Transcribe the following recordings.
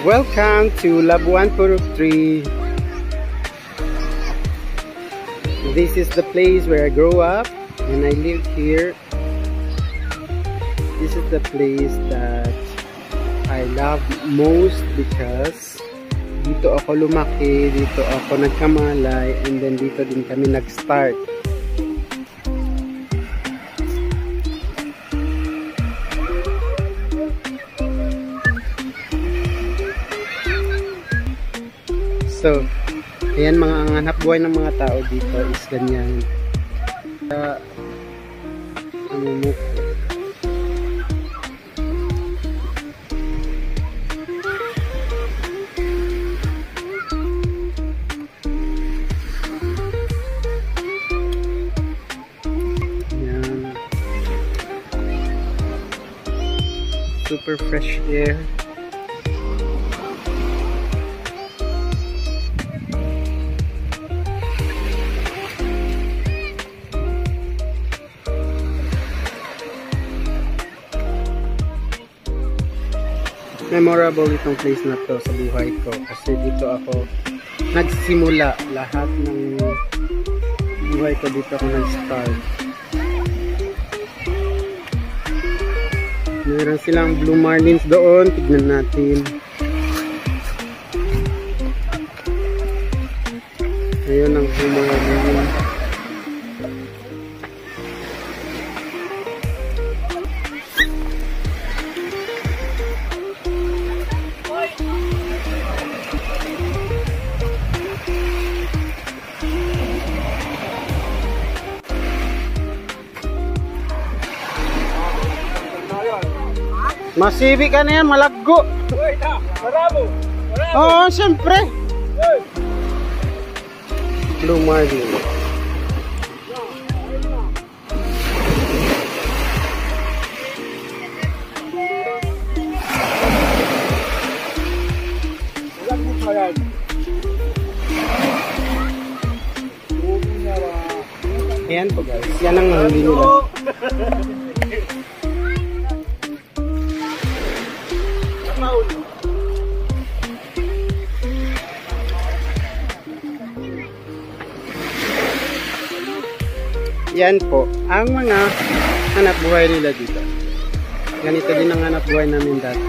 Welcome to Labuan Purok 3. This is the place where I grew up and I lived here. This is the place that I love most because dito ako lumaki, dito ako nagkamalay, and then dito din kami nag-start. So, ayan, mga ang hanap buhay ng mga tao dito is ganyan. Namumuko. Ayan. Super fresh air. Memorable itong place na to sa buhay ko kasi dito ako nagsimula. Lahat ng buhay ko dito ako nag-start. Meron silang blue marlins doon, tignan natin. Ayun ang blue marlins. Masibi ka na yan, malaggo. Marabo. Oo, siyempre. Blue marlin. Ayan po guys, yan ang nahuli nila. Yan po ang mga hanap buhay nila dito. Ganito din ang hanap buhay namin dati.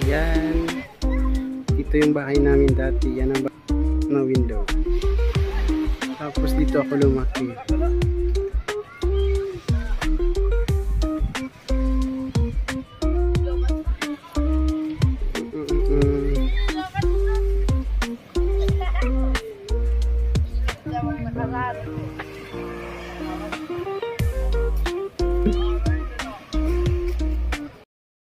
Yan. Ito yung bahay namin dati. Yan ang bahay na window. Tapos dito ako lumaki.